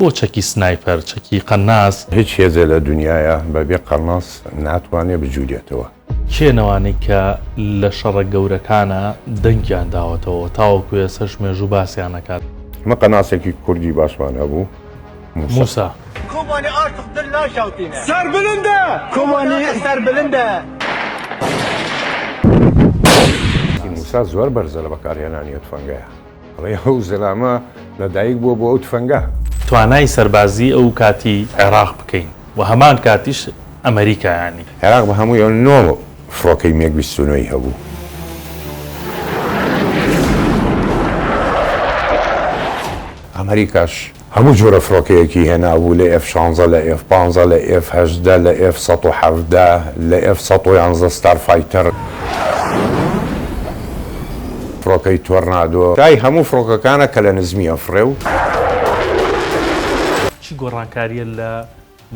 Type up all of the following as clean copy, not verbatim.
بۆ چەکی سنایپەر چەکی قەناس هیچ هێزێ لە دنیاە بەبێ قەناس ناتوانێت بجوورێتەوە. کێنەوانەی کە لە شەڕە گەورەکانە دەنگیان داوەتەوە تاوەکو ێستا ژمێژوو باسییان نەکات. مە قەناسێکی کوردی باشمان هەبوو موسا Komani artık dırlar şavtine. Serbilinde! Komani serbilinde! موسا زۆر بەرزە لە بەکارهێنانی تفەنگەیە. ڕێ ئەو زەلامە لەدایک بووە بۆ ئەو تفەنگە. توانای سەربازی ئەو کاتی عێراق بکەین و هەمان کاتیش ئەمریکایانی. عێراق بە هەمووی ئەو 9 فڕۆکەی مێک 29 هەبوو. ئەمریکاش هەموو جۆرە فڕۆکەیەکی هێنابوو لە F-16 لە F-15 لە F-18 لە F-117 لە F-111 ستارفایتەر فڕۆکەی تۆرنادۆ تای هەموو فڕۆکەکانە کە لە نزمی ئەفڕێ و چی گۆڕانکاریە لە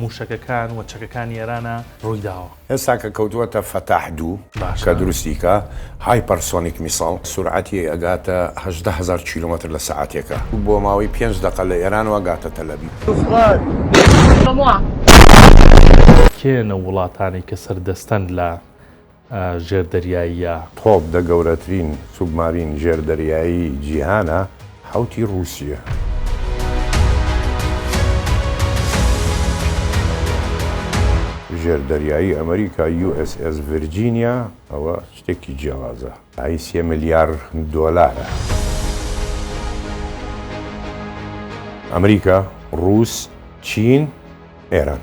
موشەکەکان و چەکەکانی ئێرانە ڕوویداوە. ئێستا کە کەوتووەتە فەتاح دوو کە دروستیکە هایپەرسۆنیک میساڵ سورعەتی ئەگاتە 18,000 کیلومتر لە سەعاتێکە بۆ ماوەی 5 دقە لە ئێرانەوە گاتە تەلەبیب. کێنە وڵاتانی کە سەردەستەن لە ژێردەریاییە؟ تۆپ دە گەورەترین سوبمارین ژێردەریایی جیهانە حوتی رووسیە. ژێردەریایی ئەمریکا USS ڤیرجینیا ئەوە شتێکی جیاوازە. ئای 3 ملیار دۆلارە. ئەمریکا، رووس، چین، ئێران.